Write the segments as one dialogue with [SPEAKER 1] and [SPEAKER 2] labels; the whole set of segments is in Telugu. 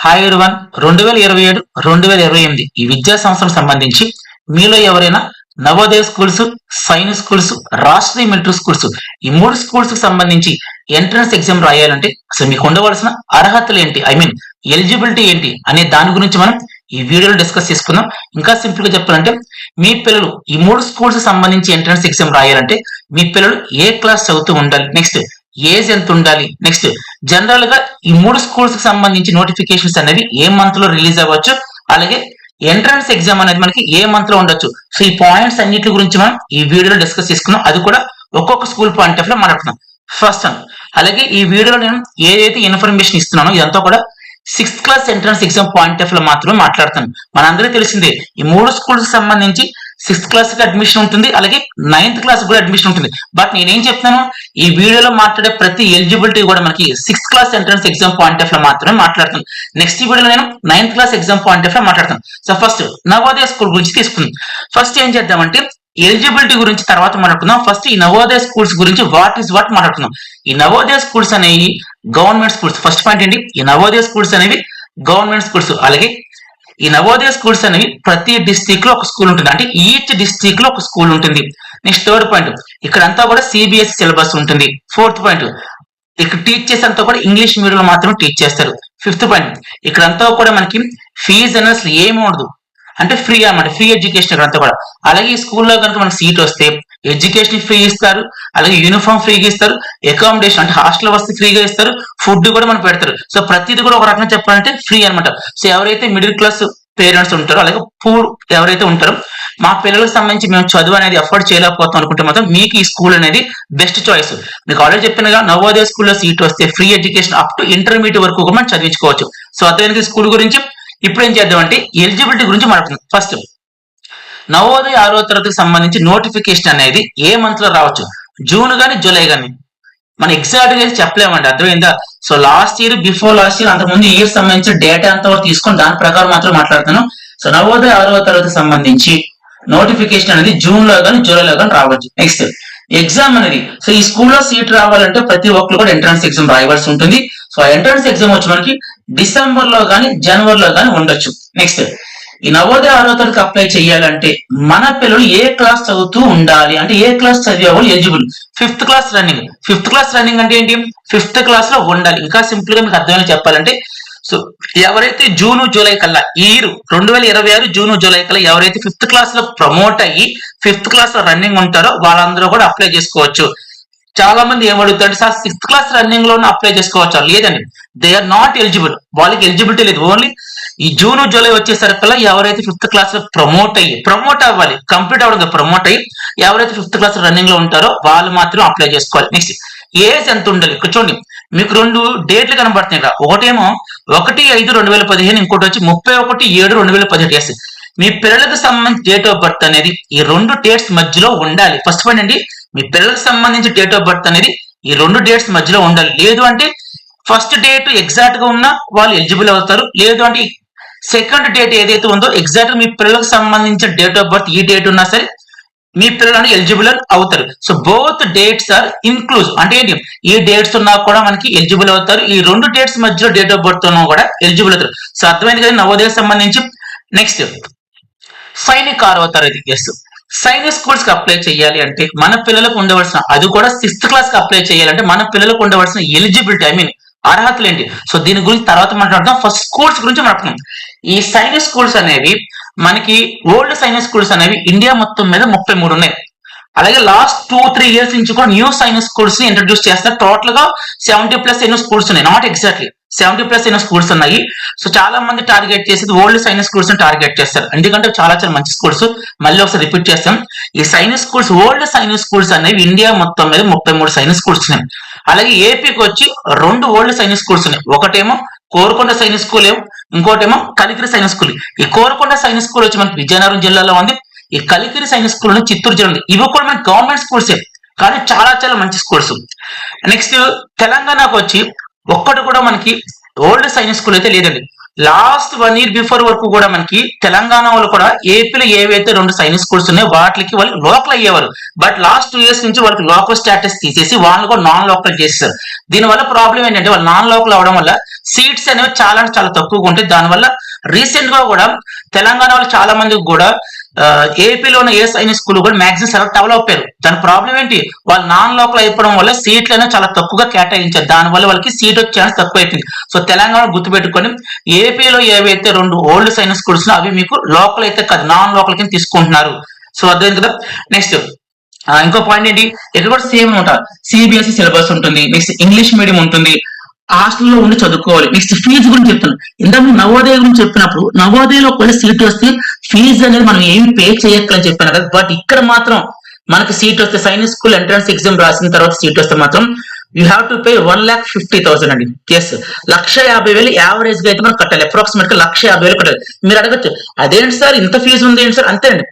[SPEAKER 1] హాయ్ ఎవరివన్ 2027 2028 ఈ విద్యా సంవత్సరం సంబంధించి మీలో ఎవరైనా Navodaya schools, Sainik schools, Rashtriya military schools ఈ మూడు స్కూల్స్ కి సంబంధించి ఎంట్రన్స్ ఎగ్జామ్ రాయాలంటే అసలు మీకు ఉండవలసిన అర్హతలు ఏంటి, ఎలిజిబిలిటీ ఏంటి అనే దాని గురించి మనం ఈ వీడియోలో డిస్కస్ చేసుకుందాం. ఇంకా సింపుల్ గా చెప్పాలంటే మీ పిల్లలు ఈ మూడు స్కూల్స్ సంబంధించి ఎంట్రన్స్ ఎగ్జామ్ రాయాలంటే మీ పిల్లలు ఏ క్లాస్ చదువుతూ ఉండాలి, నెక్స్ట్ ఏజ్ ఎంత ఉండాలి, నెక్స్ట్ జనరల్ గా ఈ మూడు స్కూల్స్ కి సంబంధించి నోటిఫికేషన్స్ అనేవి ఏ మంత్ లో రిలీజ్ అవ్వచ్చు, అలాగే ఎంట్రన్స్ ఎగ్జామ్ అనేది మనకి ఏ మంత్ లో ఉండొచ్చు. సో ఈ పాయింట్స్ అన్నిటి గురించి మనం ఈ వీడియోలో డిస్కస్ చేసుకున్నాం. అది కూడా ఒక్కొక్క స్కూల్ పాయింట్ ఆఫ్ లో మాట్లాడుతున్నాం ఫస్ట్ వన్. అలాగే ఈ వీడియోలో నేను ఏదైతే ఇన్ఫర్మేషన్ ఇస్తున్నానో ఇదంతా కూడా 6th class entrance exam point of లో మాత్రమే మాట్లాడుతాను. మనందరికీ తెలిసిందే ఈ మూడు స్కూల్స్ సంబంధించి 6th క్లాస్ కి అడ్మిషన్ ఉంటుంది, అలాగే 9th క్లాస్ కూడా అడ్మిషన్ ఉంటుంది. బట్ నేనేం చెప్తాను, ఈ వీడియోలో మాట్లాడే ప్రతి ఎలిజిబిలిటీ కూడా మనకి 6th class entrance exam point of లో మాత్రమే మాట్లాడుతాను. నెక్స్ట్ వీడియోలో నేను 9th class exam point of లో మాట్లాడతాను. సో ఫస్ట్ నవోదయ స్కూల్ గురించి తీసుకుందాం. ఫస్ట్ ఏం చేద్దామంటే ఎలిజిబిలిటీ గురించి తర్వాత మాట్లాడుకుందాం. ఫస్ట్ ఈ నవోదయ స్కూల్స్ గురించి వాట్ మాట్లాడుకుందాం. ఈ నవోదయ స్కూల్స్ అనేవి గవర్నమెంట్ స్కూల్స్. ఫస్ట్ పాయింట్ ఏంటి, ఈ నవోదయ స్కూల్స్ అనేవి గవర్నమెంట్ స్కూల్స్. అలాగే ఈ నవోదయ స్కూల్స్ అనేవి ప్రతి డిస్ట్రిక్ట్ లో ఒక స్కూల్ ఉంటుంది, అంటే ఈచ్ డిస్ట్రిక్ట్ లో ఒక స్కూల్ ఉంటుంది. నెక్స్ట్ థర్డ్ పాయింట్, ఇక్కడ అంతా కూడా సిబిఎస్ఈ సిలబస్ ఉంటుంది. ఫోర్త్ పాయింట్, ఇక్కడ టీచ్ చేసేంతా కూడా ఇంగ్లీష్ మీడియం లో మాత్రమే టీచ్ చేస్తారు. ఫిఫ్త్ పాయింట్, ఇక్కడంతా కూడా మనకి ఫీజు అనేది అసలు ఏమి ఉండదు, అంటే ఫ్రీ అన్నమాట, ఫ్రీ ఎడ్యుకేషన్ ఇక్కడంతా కూడా. అలాగే ఈ స్కూల్లో కనుక మనకి సీట్ వస్తే ఎడ్యుకేషన్ ఫ్రీ ఇస్తారు, అలాగే యూనిఫామ్ ఫ్రీగా ఇస్తారు, అకామిడేషన్ అంటే హాస్టల్ వస్తే ఫ్రీగా ఇస్తారు, ఫుడ్ కూడా మనం పెడతారు. సో ప్రతిది కూడా ఒక రకంగా చెప్పాలంటే ఫ్రీ అనమాట. సో ఎవరైతే మిడిల్ క్లాస్ పేరెంట్స్ ఉంటారో, అలాగే పూర్ ఎవరైతే ఉంటారో, మా పిల్లలకు సంబంధించి మేము చదువు అనేది అఫోర్డ్ చేయలేకపోతాం అనుకుంటే మాత్రం మీకు ఈ స్కూల్ అనేది బెస్ట్ చాయిస్. మీకు ఆల్రెడీ చెప్పినగా నవోదయ స్కూల్లో సీట్ వస్తే free education up to intermediate వరకు కూడా మనం చదివించుకోవచ్చు. సో అదే స్కూల్ గురించి ఇప్పుడు ఏం చేద్దామంటే ఎలిజిబిలిటీ గురించి మాట్లాడుతున్నాం. ఫస్ట్ నవోదయ 6వ తరగతికి సంబంధించి నోటిఫికేషన్ అనేది ఏ మంత్ లో రావచ్చు, జూన్ గానీ జూలై గానీ మనం ఎగ్జాక్ట్ గా చెప్పలేమండి, అర్థమైందా? So last year, before last year, అంతకుముందు ఇయర్ సంబంధించి డేటా అంతా తీసుకొని దాని ప్రకారం మాత్రం మాట్లాడుతాను. సో నవోదయ 6వ తరగతికి సంబంధించి నోటిఫికేషన్ అనేది జూన్ లో కానీ జూలైలో కానీ రావచ్చు. నెక్స్ట్ ఎగ్జామ్ అనేది, సో ఈ స్కూల్లో సీట్ రావాలంటే ప్రతి ఒక్కరు కూడా ఎంట్రన్స్ ఎగ్జామ్ రాయవలసి ఉంటుంది. సో ఎంట్రన్స్ ఎగ్జామ్ వచ్చి మనకి డిసెంబర్ లో కానీ జనవరిలో కానీ ఉండొచ్చు. నెక్స్ట్ ఈ నవోదయ 6వ తరగతికి అప్లై చేయాలంటే మన పిల్లలు ఏ క్లాస్ చదువుతూ ఉండాలి, అంటే ఏ క్లాస్ చదివే వాళ్ళు eligible. 5th class running. 5th class running అంటే ఏంటి, 5th క్లాస్ లో ఉండాలి. ఇంకా సింపుల్ గా మీకు అర్థమైనా చెప్పాలంటే, సో ఎవరైతే జూన్ జూలై కల్లా, ఈ 2026 జూన్ జూలై కల్లా ఎవరైతే 5th క్లాస్ లో ప్రమోట్ అయ్యి 5th క్లాస్ లో రన్నింగ్ ఉంటారో వాళ్ళందరూ కూడా అప్లై చేసుకోవచ్చు. చాలా మంది ఏమడుగుతారు, సార్ 6th క్లాస్ రన్నింగ్ లోనే అప్లై చేసుకోవచ్చా? లేదండి, దే ఆర్ నాట్ ఎలిజిబుల్. వాళ్ళకి ఎలిజిబిలిటీ లేదు. ఓన్లీ ఈ జూన్ జూలై వచ్చేసరికల్లా ఎవరైతే 5th క్లాస్ లో ప్రమోట్ అవ్వాలి, కంప్లీట్ అవ్వడం ప్రమోట్ అయ్యి ఎవరైతే 5th క్లాస్ రన్నింగ్ లో ఉంటారో వాళ్ళు మాత్రం అప్లై చేసుకోవాలి. నెక్స్ట్ ఏజ్ ఎంత ఉండాలి, ఇక్కడ చూడండి మీకు 2 డేట్లు కనబడుతున్నాయి ఇక్కడ. ఒకటేమో 1/5/2015, ఇంకోటి వచ్చి 31/7/2018. మీ పిల్లలకు సంబంధించి డేట్ ఆఫ్ బర్త్ అనేది ఈ 2 డేట్స్ మధ్యలో ఉండాలి. ఫస్ట్ పాయింట్ అండి, మీ పిల్లలకు సంబంధించి డేట్ ఆఫ్ బర్త్ అనేది ఈ 2 డేట్స్ మధ్యలో ఉండాలి. లేదు అంటే ఫస్ట్ డేట్ ఎగ్జాక్ట్ గా ఉన్నా వాళ్ళు ఎలిజిబుల్ అవుతారు, లేదు అంటే సెకండ్ డేట్ ఏదైతే ఉందో ఎగ్జాక్ట్ మీ పిల్లలకు సంబంధించిన డేట్ ఆఫ్ బర్త్ ఈ డేట్ ఉన్నా సరే మీ పిల్లలు ఎలిజిబుల్ అవుతారు. So both dates are include, అంటే ఏంటి, ఈ డేట్స్ ఉన్నా కూడా మనకి ఎలిజిబుల్ అవుతారు, ఈ 2 డేట్స్ మధ్యలో డేట్ ఆఫ్ బర్త్ ఉన్నా కూడా ఎలిజిబుల్ అవుతారు. సో అర్థమైంది కదా నవోదయ సంబంధించి. నెక్స్ట్ సైనిక్ 6వ తరగతి. సైనిక్ స్కూల్స్ కి అప్లై చేయాలి అంటే మన పిల్లలకు ఉండవలసిన, అది కూడా 6th క్లాస్ కి అప్లై చేయాలంటే మన పిల్లలకు ఉండవలసిన ఎలిజిబిలిటీ, అర్హతలు ఏంటి, సో దీని గురించి తర్వాత మాట్లాడదాం. ఫస్ట్ స్కూల్స్ గురించి మాట్లాడుతున్నాం. ఈ సైనిక్ స్కూల్స్ అనేవి మనకి ఓల్డ్ సైనిక్ స్కూల్స్ అనేవి ఇండియా మొత్తం మీద 33 ఉన్నాయి. అలాగే లాస్ట్ 2-3 ఇయర్స్ నుంచి కూడా న్యూ సైనిక్ స్కూల్స్ ని ఇంట్రడ్యూస్ చేస్తారు. టోటల్ గా 70+ ఎన్నో స్కూల్స్ ఉన్నాయి, నాట్ ఎగ్జాక్ట్లీ 70+ ఎన్నో స్కూల్స్ ఉన్నాయి. సో చాలా మంది టార్గెట్ చేసేది ఓల్డ్ సైనిక్ స్కూల్స్ ని టార్గెట్ చేస్తారు, ఎందుకంటే చాలా చాలా మంచి స్కూల్స్. మళ్ళీ ఒకసారి రిపీట్ చేస్తాం, ఈ Sainik schools, old Sainik schools అనేవి ఇండియా మొత్తం మీద 33 సైనిక్ స్కూల్స్ ఉన్నాయి. అలాగే ఏపీకి వచ్చి 2 ఓల్డ్ సైనిక్ స్కూల్స్ ఉన్నాయి. ఒకటేమో కోరుకొండ సైనిక్ స్కూల్, ఇంకోటేమో కలికిరి సైనిక్ స్కూల్. ఈ కోరుకొండ సైనిక్ స్కూల్ వచ్చి మనకి విజయనగరం జిల్లాలో ఉంది, ఈ కలికిరి సైనిక్ స్కూల్ చిత్తూరు జిల్లా ఉంది. ఇవి కూడా మనకి గవర్నమెంట్ స్కూల్సే, కానీ చాలా చాలా మంచి స్కూల్స్. నెక్స్ట్ తెలంగాణకు వచ్చి ఒక్కటి కూడా మనకి ఓల్డ్ సైనిక్ స్కూల్ అయితే లేదండి. లాస్ట్ 1 year బిఫోర్ వరకు కూడా మనకి తెలంగాణ వాళ్ళు కూడా ఏపీలో ఏవైతే 2 సైనిక్ స్కూల్స్ ఉన్నాయో వాటికి వాళ్ళు లోకల్ అయ్యేవారు. బట్ లాస్ట్ 2 years నుంచి వాళ్ళకి లోకల్ స్టేటస్ తీసేసి వాళ్ళు కూడా నాన్ లోకల్ చేస్తారు. దీనివల్ల ప్రాబ్లం ఏంటంటే వాళ్ళు నాన్ లోకల్ అవడం వల్ల సీట్స్ అనేవి చాలా చాలా తక్కువగా ఉంటాయి. దానివల్ల రీసెంట్ గా కూడా తెలంగాణ వాళ్ళు చాలా మందికి కూడా ఏపీలో ఉన్న ఏ సైనిక్ స్కూల్ కూడా మాక్సిమం సెలెక్ట్ డెవలప్ అయ్యారు. దాని ప్రాబ్లం ఏంటి, వాళ్ళు నాన్ లోకల్ అయిపోవడం వల్ల సీట్లు అనేవి చాలా తక్కువగా కేటాయించారు. దానివల్ల వాళ్ళకి సీట్ వచ్చే ఛాన్స్ తక్కువ అయిపోయింది. సో తెలంగాణ గుర్తుపెట్టుకొని ఏపీలో ఏవైతే 2 ఓల్డ్ సైనిక్ స్కూల్స్ అవి మీకు లోకల్ అయితే కాదు, నాన్ లోకల్ కింద తీసుకుంటున్నారు. సో అర్థమైంది కదా. నెక్స్ట్ ఇంకో పాయింట్ ఏంటి, ఇక్కడ కూడా సేమ్ ఉంటారు, సిబిఎస్ఈ సిలబస్ ఉంటుంది, నెక్స్ట్ ఇంగ్లీష్ మీడియం ఉంటుంది, హాస్టల్లో ఉండి చదువుకోవాలి. నెక్స్ట్ ఫీజు గురించి చెప్తాను. ఇంతకు నవోదయ గురించి చెప్పినప్పుడు నవోదయలో ఒకవేళ సీట్ వస్తే ఫీజు అనేది మనం ఏమి పే చేయక్కలని చెప్పాను కదా. బట్ ఇక్కడ మాత్రం మనకి సీట్ వస్తే సైనిక్ స్కూల్ ఎంట్రన్స్ ఎగ్జామ్ రాసిన తర్వాత సీట్ వస్తే మాత్రం యూ హ్యావ్ టు పే 1,50,000 అండి. ఎస్, 1,50,000 యావరేజ్ గా అయితే మనం కట్టాలి. అప్రాక్సిమేట్ గా 1,50,000 కట్టాలి. మీరు అడగచ్చు అదేంటి సార్ ఇంత ఫీజు ఉంది ఏంటి సార్, అంతేనండి.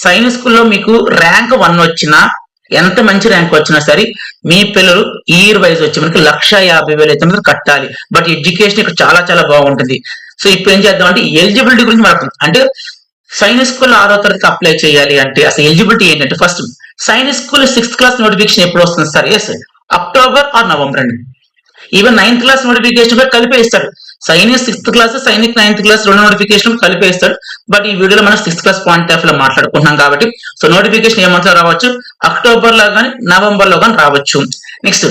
[SPEAKER 1] సైనిక్ స్కూల్లో మీకు ర్యాంక్ 1 వచ్చినా, ఎంత మంచి ర్యాంక్ వచ్చినా సరే మీ పిల్లలు ఇయర్ వైజ్ వచ్చి మనకి 1,50,000 అయితే మీరు కట్టాలి. బట్ ఎడ్యుకేషన్ ఇక్కడ చాలా చాలా బాగుంటుంది. సో ఇప్పుడు ఏం చేద్దాం అంటే ఎలిజిబిలిటీ గురించి మాట్లాడుతుంది. అంటే సైనిక్ స్కూల్ 6వ తరగతికి అప్లై చేయాలి అంటే అసలు ఎలిజిబిలిటీ ఏంటంటే, first Sainik school 6th class notification ఎప్పుడు వస్తుంది sir? Yes, October or November అండి. ఈవెన్ 9th క్లాస్ నోటిఫికేషన్ కూడా కలిపే ఇస్తాడు. Sainik 6th class, Sainik 9th class 2 notification కలిపే ఇస్తాడు. బట్ ఈ వీడియోలో మనం 6th క్లాస్ పాయింట్ ఆఫ్ లో మాట్లాడుకుంటున్నాం కాబట్టి సో నోటిఫికేషన్ ఏ మంత్ లో రావచ్చు, అక్టోబర్ లో కానీ నవంబర్ లో కానీ రావచ్చు. నెక్స్ట్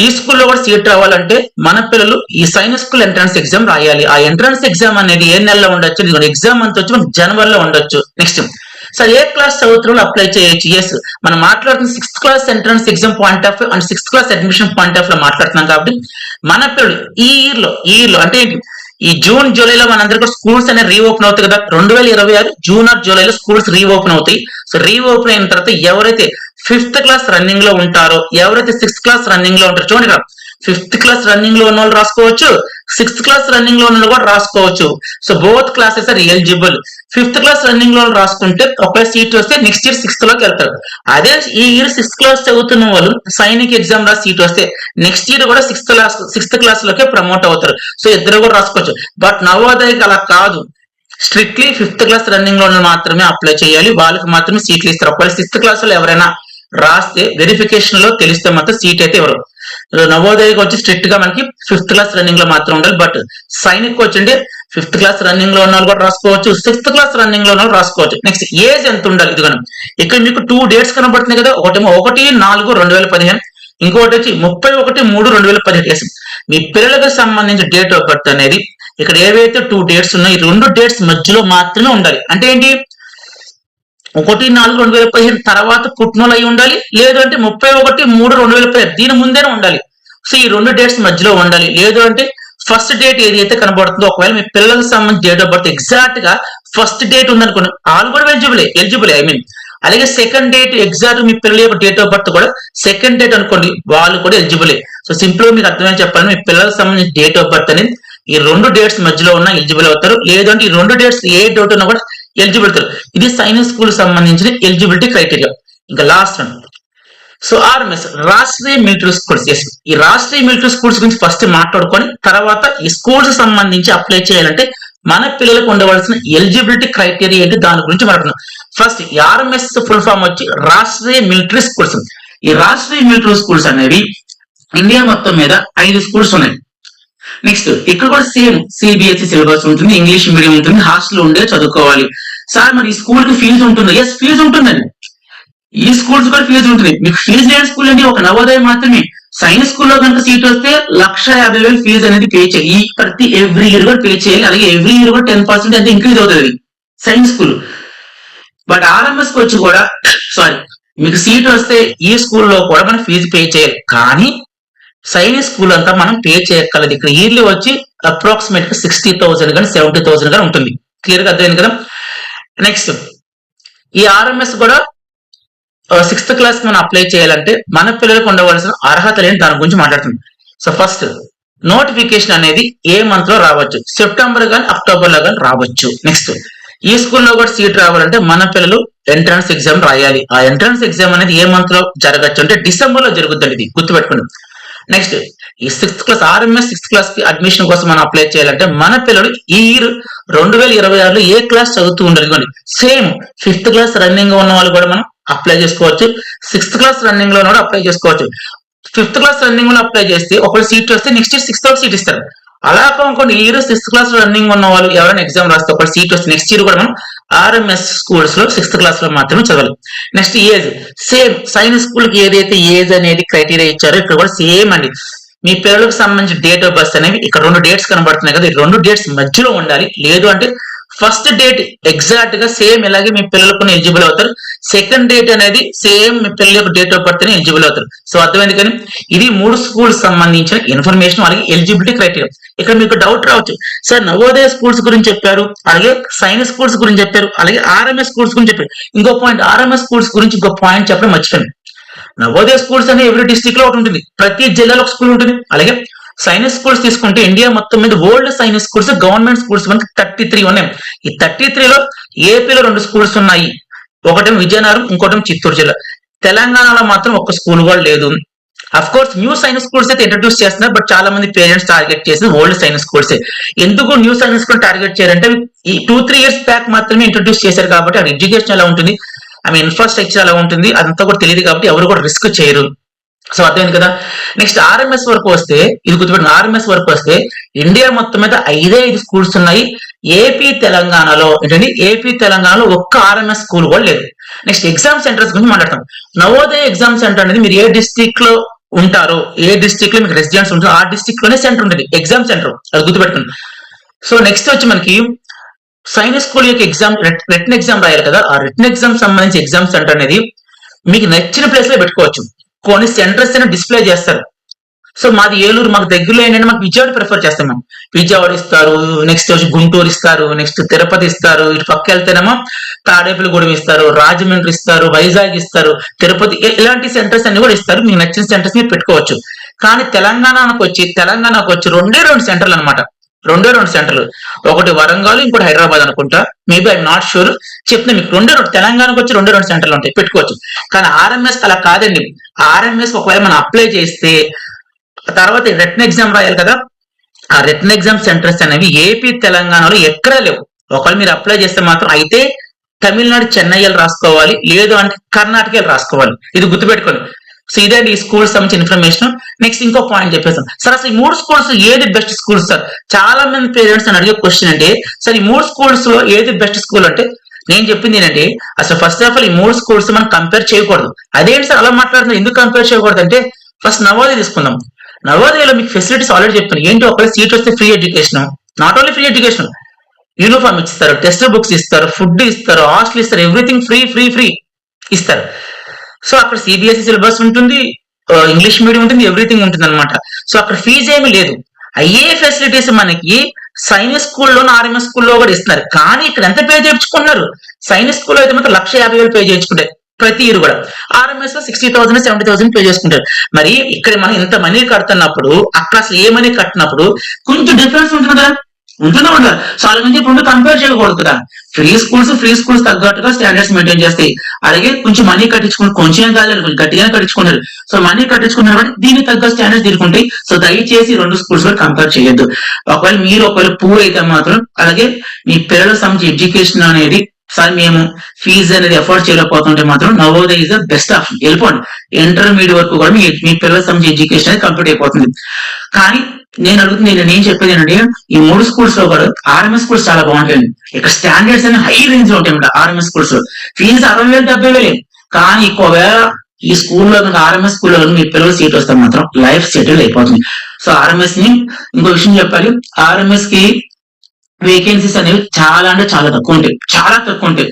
[SPEAKER 1] ఈ స్కూల్లో కూడా సీట్ రావాలంటే మన పిల్లలు ఈ సైనిక్ స్కూల్ ఎంట్రన్స్ ఎగ్జామ్ రాయాలి. ఆ ఎంట్రన్స్ ఎగ్జామ్ అనేది ఏ నెలలో ఉండొచ్చు, ఎగ్జామ్ అంత వచ్చి మనకి జనవరిలో ఉండొచ్చు. నెక్స్ట్ సార్ ఏ క్లాస్ చదువుతున్న అప్లై చేయొచ్చు? ఎస్, మనం మాట్లాడుతున్న 6th class entrance exam point of and 6th class admission point of లో మాట్లాడుతున్నాం కాబట్టి మన పిల్లలు ఈ ఇయర్ లో అంటే ఈ జూన్ జూలైలో మనందరికీ స్కూల్స్ అనేవి రీఓపెన్ అవుతాయి కదా. 2026 జూన్ ఆర్ జూలైలో స్కూల్స్ రీఓపెన్ అవుతాయి. సో రీఓపెన్ అయిన తర్వాత ఎవరైతే 5th క్లాస్ రన్నింగ్ లో ఉంటారో, ఎవరైతే 6th క్లాస్ రన్నింగ్ లో ఉంటారో, చూడండి 5th క్లాస్ రన్నింగ్ లో ఉన్న వాళ్ళు రాసుకోవచ్చు, 6th క్లాస్ రన్నింగ్ లో ఉన్న కూడా రాసుకోవచ్చు. So both classes are eligible. 5th class running లో రాసుకుంటే ఒకవేళ సీట్ వస్తే నెక్స్ట్ ఇయర్ 6th లోకి వెళ్తారు. అదే ఈ ఇయర్ 6th క్లాస్ చదువుతున్న వాళ్ళు సైనిక్ ఎగ్జామ్ రాసి సీట్ వస్తే నెక్స్ట్ ఇయర్ కూడా 6th క్లాస్ లోకే ప్రమోట్ అవుతారు. సో ఇద్దరు కూడా రాసుకోవచ్చు. బట్ నవోదయకి అలా కాదు, స్ట్రిక్ట్లీ 5th క్లాస్ రన్నింగ్ లో మాత్రమే అప్లై చేయాలి, వాళ్ళకి మాత్రమే సీట్లు ఇస్తారు. ఒకవేళ 6th క్లాస్ లో ఎవరైనా రాస్తే వెరిఫికేషన్ లో తెలిస్తే మాత్రం సీట్ అయితే ఎవరు. నవోదయకి వచ్చి స్ట్రిక్ట్ గా మనకి 5th క్లాస్ రన్నింగ్ లో మాత్రం ఉండాలి. బట్ సైనిక్ వచ్చి 5th క్లాస్ రన్నింగ్ లో ఉన్న వాళ్ళు కూడా రాసుకోవచ్చు, 6th క్లాస్ రన్నింగ్ లో ఉన్న వాళ్ళు రాసుకోవచ్చు. నెక్స్ట్ ఏజ్ ఎంత ఉండాలి? ఇది ఇక్కడ మీకు 2 డేట్స్ కనబడుతున్నాయి కదా. ఒకటేమో 1/4/2015, ఇంకోటి వచ్చి 31/3/2017. మీ పిల్లలకు సంబంధించిన డేట్ ఆఫ్ బర్త్ అనేది ఇక్కడ ఏవైతే 2 డేట్స్ ఉన్నాయో ఈ 2 డేట్స్ మధ్యలో మాత్రమే ఉండాలి. అంటే ఏంటి, 1/4/2015 తర్వాత పుట్టినోళ్ళు అయి ఉండాలి, లేదు అంటే 31/3/2015 దీని ముందేనే ఉండాలి. సో ఈ 2 డేట్స్ మధ్యలో ఉండాలి. లేదు అంటే ఫస్ట్ డేట్ ఏదైతే కనబడుతుందో, ఒకవేళ మీ పిల్లలకు సంబంధించి డేట్ ఆఫ్ బర్త్ ఎగ్జాక్ట్ గా ఫస్ట్ డేట్ ఉందనుకోండి, వాళ్ళు కూడా ఎలిజిబుల్ ఐ మీన్. అలాగే సెకండ్ డేట్ ఎగ్జాక్ట్ మీ పిల్లల యొక్క డేట్ ఆఫ్ బర్త్ కూడా సెకండ్ డేట్ అనుకోండి, వాళ్ళు కూడా ఎలిజిబులే. సో సింపుల్ గా మీకు అర్థమని చెప్పాలి, మీ పిల్లలకు సంబంధించి డేట్ ఆఫ్ బర్త్ అనేది ఈ 2 డేట్స్ మధ్యలో ఉన్న ఎలిజిబుల్ అవుతారు. లేదంటే ఈ 2 డేట్స్ ఏ డేట్ ఉన్నా కూడా ఎలిజిబుల్ అవుతారు. ఇది సైనిక్ స్కూల్ సంబంధించిన ఎలిజిబిలిటీ క్రైటీరియా. ఇంకా last one, so RMS Rashtriya military schools. ఈ రాష్ట్రీయ మిలిటరీ స్కూల్స్ గురించి ఫస్ట్ మాట్లాడుకొని తర్వాత ఈ స్కూల్స్ సంబంధించి అప్లై చేయాలంటే మన పిల్లలకు ఉండవలసిన ఎలిజిబిలిటీ క్రైటీరియా ఏంటి దాని గురించి మాట్లాడుతున్నాం. ఫస్ట్ ఆర్ఎంఎస్ ఫుల్ ఫామ్ వచ్చి రాష్ట్రీయ మిలిటరీ స్కూల్స్. ఈ రాష్ట్రీయ మిలిటరీ స్కూల్స్ అనేవి ఇండియా మొత్తం మీద 5 స్కూల్స్ ఉన్నాయి. నెక్స్ట్ ఇక్కడ కూడా సేమ్ సిబిఎస్ఈ సిలబస్ ఉంటుంది, ఇంగ్లీష్ మీడియం ఉంటుంది, హాస్టల్ ఉండే చదువుకోవాలి. సార్ మరి ఈ స్కూల్ కి ఫీజు ఉంటుందా? ఎస్, ఫీజు ఉంటుందండి. ఈ స్కూల్స్ కూడా ఫీజు ఉంటుంది. మీకు ఫీజు లేని స్కూల్ అండి ఒక నవోదయం మాత్రమే. సైన్స్ స్కూల్లో కనుక సీట్ వస్తే 1,50,000 ఫీజు అనేది పే చేయాలి. ఎవ్రీ ఇయర్ కూడా పే చేయాలి. అలాగే ఎవ్రీ ఇయర్ కూడా 10% అయితే ఇంక్రీజ్ అవుతుంది సైన్స్ స్కూల్. బట్ ఆర్ఎంఎస్ కి వచ్చి కూడా మీకు సీట్ వస్తే ఈ స్కూల్లో కూడా మనం ఫీజు పే చేయాలి. కానీ సైనిక్ స్కూల్ అంతా మనం పే చేయక్కర్లేదు. ఇక్కడ ఇయర్లీ వచ్చి అప్రాక్సిమేట్ గా 60,000 కానీ 70,000 కానీ ఉంటుంది. క్లియర్ గా అర్థమైంది కదా. నెక్స్ట్ ఈ ఆర్ఎంఎస్ కూడా 6th క్లాస్ మనం అప్లై చేయాలంటే మన పిల్లలకు ఉండవలసిన అర్హతలు ఏంటి దాని గురించి మాట్లాడుతుంది. సో ఫస్ట్ నోటిఫికేషన్ అనేది ఏ మంత్ లో రావచ్చు, సెప్టెంబర్ కానీ అక్టోబర్ లో కానీ రావచ్చు. నెక్స్ట్ ఈ స్కూల్లో కూడా సీట్ రావాలంటే మన పిల్లలు ఎంట్రన్స్ ఎగ్జామ్ రాయాలి. ఆ ఎంట్రన్స్ ఎగ్జామ్ అనేది ఏ మంత్ లో జరగచ్చు అంటే డిసెంబర్ లో జరుగుతుంది. ఇది గుర్తుపెట్టుకోండి. నెక్స్ట్ ఈ 6th class RMS 6th class కి అడ్మిషన్ కోసం మనం అప్లై చేయాలంటే మన పిల్లలు ఈ ఇయర్ 2026లో ఏ క్లాస్ చదువుతూ ఉండాలి, సేమ్ 5th క్లాస్ రన్నింగ్ ఉన్న వాళ్ళు కూడా మనం అప్లై చేసుకోవచ్చు, 6th క్లాస్ రన్నింగ్ లో కూడా అప్లై చేసుకోవచ్చు. 5th క్లాస్ రన్నింగ్ లో అప్లై చేస్తే ఒకవేళ సీట్ వస్తే నెక్స్ట్ ఇయర్ 6th సీట్ ఇస్తారు. అలా కాకుండా ఈ ఇయర్ 6th క్లాస్ రన్నింగ్ ఉన్న వాళ్ళు ఎవరైనా ఎగ్జామ్ రాస్తే ఒకవేళ సీట్ వస్తే నెక్స్ట్ ఇయర్ కూడా మనం RMS స్కూల్స్ లో 6th క్లాస్ లో మాత్రమే చదవాలి. Next age same signs school కి ఏదైతే ఏజ్ అనేది క్రైటీరియా ఇచ్చారో ఇక్కడ కూడా సేమ్ అండి. మీ పిల్లలకు సంబంధించిన డేట్ ఆఫ్ బర్త్ అనేవి ఇక్కడ 2 డేట్స్ కనబడుతున్నాయి కదా, ఈ 2 డేట్స్ మధ్యలో ఉండాలి. లేదు అంటే ఫస్ట్ డేట్ ఎగ్జాక్ట్ గా సేమ్ ఇలాగే మీ పిల్లలకు ఎలిజిబుల్ అవుతారు, సెకండ్ డేట్ అనేది సేమ్ మీ పిల్లల యొక్క డేట్ ఆఫ్ బర్త్ ఎలిజిబుల్ అవుతారు. సో అర్థమైంది కానీ ఇది 3 స్కూల్స్ సంబంధించిన ఇన్ఫర్మేషన్, అలాగే ఎలిజిబిలిటీ క్రైటీరియా. ఇక్కడ మీకు డౌట్ రావచ్చు, సార్ నవోదయ స్కూల్స్ గురించి చెప్పారు, అలాగే సైన్స్ స్కూల్స్ గురించి చెప్పారు, అలాగే RMS స్కూల్స్ గురించి చెప్పారు. ఇంకో పాయింట్ RMS స్కూల్స్ గురించి ఇంకో పాయింట్ చెప్పడం మర్చిపోయాను. నవోదయ స్కూల్స్ అనే ఎవ్రీ డిస్ట్రిక్ట్ లో ఒకటి ఉంటుంది, ప్రతి జిల్లాలో ఒక స్కూల్ ఉంటుంది. అలాగే సైన్స్ స్కూల్స్ తీసుకుంటే ఇండియా మొత్తం మీద old science schools government schools మనకి 33 ఉన్నాయి. ఈ 33లో ఏపీలో 2 స్కూల్స్ ఉన్నాయి, ఒకటేమో విజయనగరం, ఇంకోటేమో చిత్తూరు జిల్లా. తెలంగాణలో మాత్రం ఒక్క స్కూల్ కూడా లేదు. Of course new science schools అయితే ఇంట్రడ్యూస్ చేస్తున్నారు, బట్ చాలా మంది పేరెంట్స్ టార్గెట్ చేసేది ఓల్డ్ సైన్స్ స్కూల్స్. ఎందుకు న్యూ సైన్స్ స్కూల్ టార్గెట్ చేయాలంటే ఈ 2-3 ఇయర్స్ బ్యాక్ మాత్రమే ఇంట్రడ్యూస్ చేశారు కాబట్టి అది ఎడ్యుకేషన్ ఎలా ఉంటుంది, ఇన్ఫ్రాస్ట్రక్చర్ ఎలా ఉంటుంది అదంతా కూడా తెలియదు కాబట్టి ఎవరు కూడా రిస్క్ చేయరు. సో అర్థమైంది కదా. నెక్స్ట్ RMS వరకు వస్తే ఇది గుర్తుపెట్టిన, RMS వరకు వస్తే ఇండియా మొత్తం మీద 5 స్కూల్స్ ఉన్నాయి. ఏపీ తెలంగాణలో ఒక్క RMS స్కూల్ కూడా లేదు. నెక్స్ట్ ఎగ్జామ్ సెంటర్స్ గురించి మాట్లాడతాం. నవోదయ ఎగ్జామ్ సెంటర్ అనేది మీరు ఏ డిస్ట్రిక్ట్ లో ఉంటారో, ఏ డిస్ట్రిక్ట్ లో మీకు రెసిడెన్స్ ఉంటుందో ఆ డిస్ట్రిక్ట్ లోనే సెంటర్ ఉంటుంది, ఎగ్జామ్ సెంటర్, అది గుర్తుపెట్టుకోండి. సో నెక్స్ట్ వచ్చి మనకి సైన్స్ స్కూల్ యొక్క ఎగ్జామ్ రిటన్ ఎగ్జామ్ రాయాలి కదా, ఆ రిటన్ ఎగ్జామ్ సంబంధించి ఎగ్జామ్ సెంటర్ అనేది మీకు నచ్చిన ప్లేస్ లో పెట్టుకోవచ్చు. కొన్ని సెంటర్స్ అయినా డిస్ప్లే చేస్తారు. సో మాది ఏలూరు, మాకు దగ్గరలో ఏంటంటే మాకు విజయవాడ ప్రిఫర్ చేస్తాం మేము. విజయవాడ ఇస్తారు, నెక్స్ట్ వచ్చి గుంటూరు ఇస్తారు, నెక్స్ట్ తిరుపతి ఇస్తారు, ఇటు పక్క వెళ్తేనేమో తాడేపల్లిగూడెం ఇస్తారు, రాజమండ్రి ఇస్తారు, వైజాగ్ ఇస్తారు, తిరుపతి, ఇలాంటి సెంటర్స్ అన్ని కూడా ఇస్తారు. మీకు నచ్చిన సెంటర్స్ మీరు పెట్టుకోవచ్చు. కానీ తెలంగాణకు వచ్చి 2 సెంటర్లు అనమాట, 2 సెంటర్లు, ఒకటి వరంగల్, ఇంకోటి హైదరాబాద్ అనుకుంటా, మేబీ ఐఎమ్ నాట్ షూర్. చెప్తే మీకు 2 తెలంగాణకు వచ్చి 2 సెంటర్లు ఉంటాయి, పెట్టుకోవచ్చు. కానీ RMS అలా కాదండి. RMS ఒకవేళ మనం అప్లై చేస్తే తర్వాత రిటన్ ఎగ్జామ్ రాయాలి కదా, ఆ రిటన్ ఎగ్జామ్ సెంటర్స్ అనేవి ఏపీ తెలంగాణలో ఎక్కడా లేవు. ఒకవేళ మీరు అప్లై చేస్తే మాత్రం అయితే తమిళనాడు చెన్నైలు రాసుకోవాలి, లేదు అంటే కర్ణాటకలు రాసుకోవాలి. ఇది గుర్తుపెట్టుకోండి. సో ఇదే ఈ స్కూల్స్ సంబంధించిన ఇన్ఫర్మేషన్. నెక్స్ట్ ఇంకో పాయింట్ చెప్పేసాం సార్, అసలు ఈ 3 స్కూల్స్ ఏది బెస్ట్ స్కూల్స్ సార్? చాలా మంది పేరెంట్స్ అని అడిగే క్వశ్చన్ అంటే, సార్ ఈ 3 స్కూల్స్ లో ఏది బెస్ట్ స్కూల్ అంటే నేను చెప్పింది ఏంటంటే, అసలు ఫస్ట్ ఆఫ్ ఆల్ ఈ 3 స్కూల్స్ మనం కంపేర్ చేయకూడదు. అదేంటి సార్ అలా మాట్లాడుతున్నారు, ఎందుకు కంపేర్ చేయకూడదు అంటే, ఫస్ట్ నవోదయ తీసుకుందాం. నవోదయలో మీకు ఫెసిలిటీస్ ఆల్రెడీ చెప్తాను. ఏంటి, ఒకవేళ సీట్ వస్తే free education, not only free education, uniform ఇస్తారు, టెక్స్ట్ బుక్స్ ఇస్తారు, ఫుడ్ ఇస్తారు, హాస్టల్ ఇస్తారు, ఎవ్రీథింగ్ ఫ్రీ ఇస్తారు. సో అక్కడ CBSE సిలబస్ ఉంటుంది, ఇంగ్లీష్ మీడియం ఉంటుంది, ఎవ్రీథింగ్ ఉంటుంది అనమాట. సో అక్కడ ఫీజు ఏమీ లేదు. అయ్యే ఫెసిలిటీస్ మనకి సైన్స్ స్కూల్లో RMS స్కూల్లో కూడా ఇస్తున్నారు. కానీ ఇక్కడ ఎంత పే చేయించుకున్నారు, సైన్స్ స్కూల్లో అయితే మాత్రం 1,50,000 పే చేయించుకుంటారు ప్రతి ఇయర్ కూడా. RMS లో 60,000 70,000 పే చేసుకుంటారు. మరి ఇక్కడ మనం ఇంత మనీ కడుతున్నప్పుడు అక్కడ అసలు ఏ మనీ కట్టినప్పుడు కొంచెం డిఫరెన్స్ ఉంటుంది కదా, ఉండాలి. సో అలా నుంచి ఇప్పుడు కంపేర్ చేయకూడదు కదా. ఫ్రీ స్కూల్స్ తగ్గట్టుగా స్టాండర్డ్స్ మెయింటైన్ చేస్తాయి. అలాగే కొంచెం మనీ కట్టించుకుని, కొంచెం కాదు కొంచెం గట్టిగానే కట్టించుకున్నారు. సో మనీ కట్టించుకున్నారు కాబట్టి దీనికి తగ్గ స్టాండర్డ్స్ తీసుకుంటాయి. సో దయచేసి 2 స్కూల్స్ కూడా కంపేర్ చేయొద్దు. ఒకవేళ పూర్ అయితే మాత్రం, అలాగే మీ పిల్లలకు సంబంధించి ఎడ్యుకేషన్ అనేది సార్ మేము ఫీజు అనేది ఎఫోర్డ్ చేయలేకపోతుంటే మాత్రం Navodaya is the best option. వెళ్ళిపోండి, ఇంటర్మీడియట్ వరకు కూడా మీ పిల్లలకు సంబంధించి ఎడ్యుకేషన్ అనేది కంప్లీట్ అయిపోతుంది. కానీ నేను చెప్పేది ఏంటంటే, ఈ 3 స్కూల్స్ లో కూడా RMS స్కూల్స్ చాలా బాగుంటాయండి. ఇక్కడ స్టాండర్డ్స్ అనే హై రేంజ్ లో ఉంటాయి RMS స్కూల్స్ లో. ఫీజు 60,000 70,000. కానీ ఒకవేళ ఈ స్కూల్లో RMS స్కూల్లో మీ పిల్లలు సీట్ వస్తే మాత్రం లైఫ్ సెటిల్ అయిపోతుంది. సో RMS ని ఇంకో విషయం చెప్పాలి, RMS కి వేకెన్సీస్ అనేవి చాలా తక్కువ ఉంటాయి.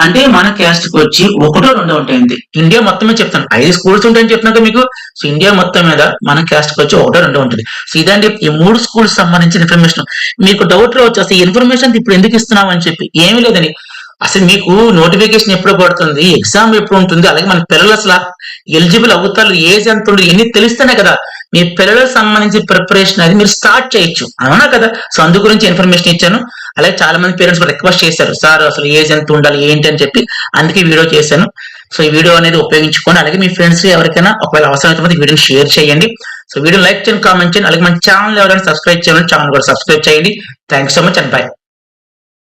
[SPEAKER 1] అంటే మన క్యాస్ట్ కి వచ్చి 1-2 ఉంటాయి అంతే. ఇండియా మొత్తమే చెప్తాను, 5 స్కూల్స్ ఉంటాయని చెప్తున్నాక మీకు. సో ఇండియా మొత్తం మీద మన క్యాస్ట్ కి వచ్చి 1-2 ఉంటుంది. సో ఇదండి ఈ 3 స్కూల్స్ సంబంధించిన ఇన్ఫర్మేషన్. మీకు డౌట్ లో వచ్చి అసలు ఈ ఇన్ఫర్మేషన్ ఇప్పుడు ఎందుకు ఇస్తున్నాం అని చెప్పి, ఏమీ లేదని. అసలు మీకు నోటిఫికేషన్ ఎప్పుడు పడుతుంది, ఎగ్జామ్ ఎప్పుడు ఉంటుంది, అలాగే మన పిల్లలు అసలు ఎలిజిబుల్ అవుతారు, ఏజ్ ఎంత ఉంటుంది, ఎన్ని తెలిస్తేనే కదా మీ పిల్లలకు సంబంధించి ప్రిపరేషన్ అది మీరు స్టార్ట్ చేయొచ్చు, అవునా కదా. సో అందు గురించి ఇన్ఫర్మేషన్ ఇచ్చాను. అలాగే చాలా మంది పేరెంట్స్ రిక్వెస్ట్ చేశారు, సార్ అసలు ఏజ్ ఎంత ఉండాలి ఏంటి అని చెప్పి, అందుకే వీడియో చేశాను. సో ఈ వీడియో అనేది ఉపయోగించుకోండి. అలాగే మీ ఫ్రెండ్స్ ఎవరికైనా ఒకవేళ అవసరమైతే వీడియోని షేర్ చేయండి. సో వీడియో లైక్ చేయండి, కామెంట్ చేయండి. అలాగే మన ఛానల్ ఎవరైనా సబ్స్క్రైబ్ చేయాలని ఛానల్ కూడా సబ్స్క్రైబ్ చేయండి. Thanks so much and by.